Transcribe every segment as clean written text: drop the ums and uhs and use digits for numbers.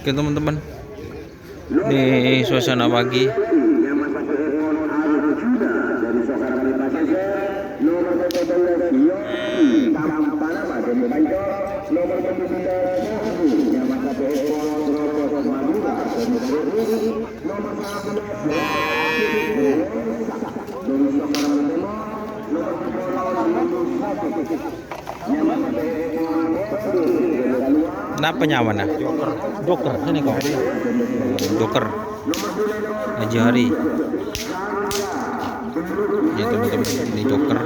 Oke teman-teman, ini suasana pagi. Kenapa nyaman nah? Joker sini kok. Joker Haji Hari. Ya teman-teman, ini Joker.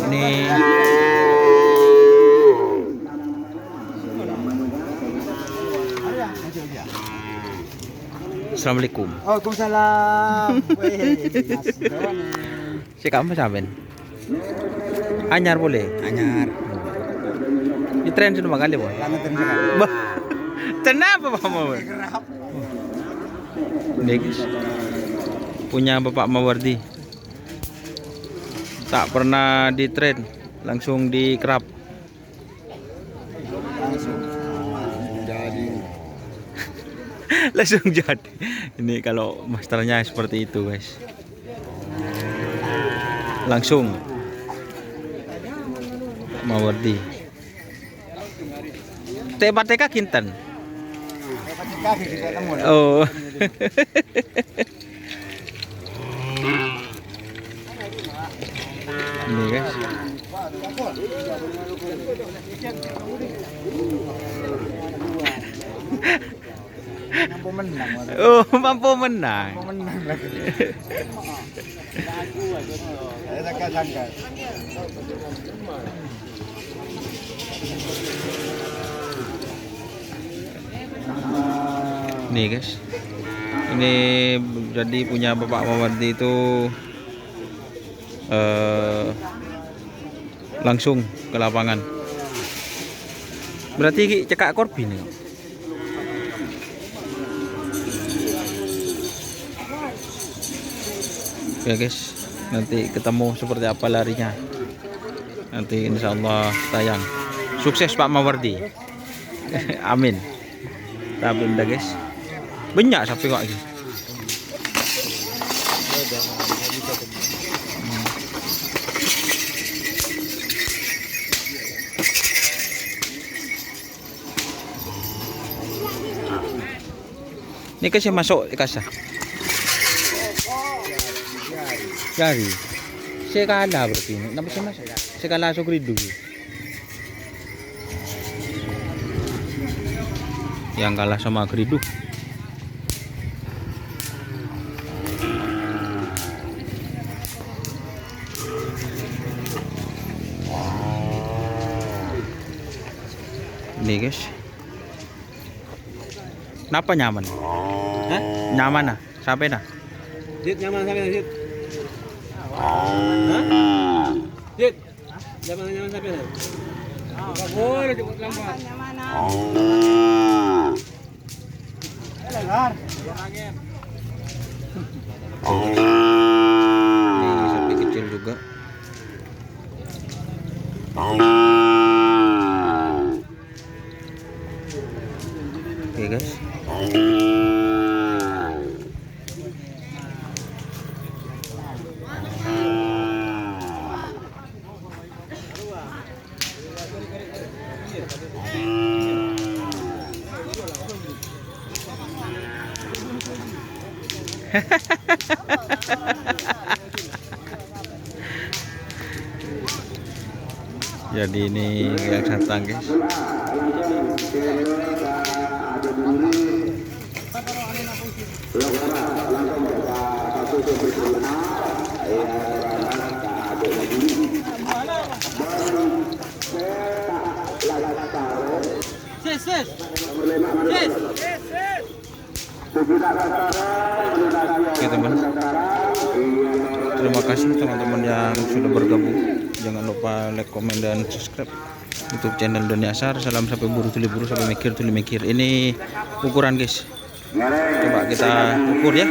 Ini Assalamualaikum. Waalaikumsalam. Si kamu saben. Anyar boleh? Anyar. Di tren sudah kali boleh? Lama terus. Bah, kenapa Pak Mawar? Ini guys, punya Bapak Mawardi. Tak pernah di tren, langsung di kerap. Langsung jadi. Langsung jadi. Ini kalau masternya seperti itu guys. Langsung Mawardi. TK kinten. Kaki kita ketemu. Oh. Ini guys. Mampu menang. Oh, mampu menang. Mampu menang lagi. Saya sangka-sangka. Nih guys, ini jadi punya Bapak Mawardi itu langsung ke lapangan. Berarti cekak Corbin ya? Ya guys, nanti ketemu seperti apa larinya. Nanti insya Allah tayang. Sukses Pak Mawardi. Amin. Tapi udah guys, banyak sapi kok lagi. Ini kasih masuk kasah. Jari. Saya kalah berarti. Kenapa sih mas? Saya kalah Sukridu. Yang kalah sama Gridu. Ini guys. Kenapa nyaman? Hah? Nyaman nah? Sampai nah? Dit nyaman sampai dit. Hah? Dit. Nyaman sampai. Enggak boleh cepet lambat. Ini sapi kecil juga. Oke guys. Jadi ini yang santan guys. Oke teman, terima kasih teman-teman yang sudah bergabung. Jangan lupa like, komen, dan subscribe YouTube channel Doni Asar. Salam sampai buru tuli buru, sampai mikir tuli mikir. Ini ukuran guys, coba kita ukur ya.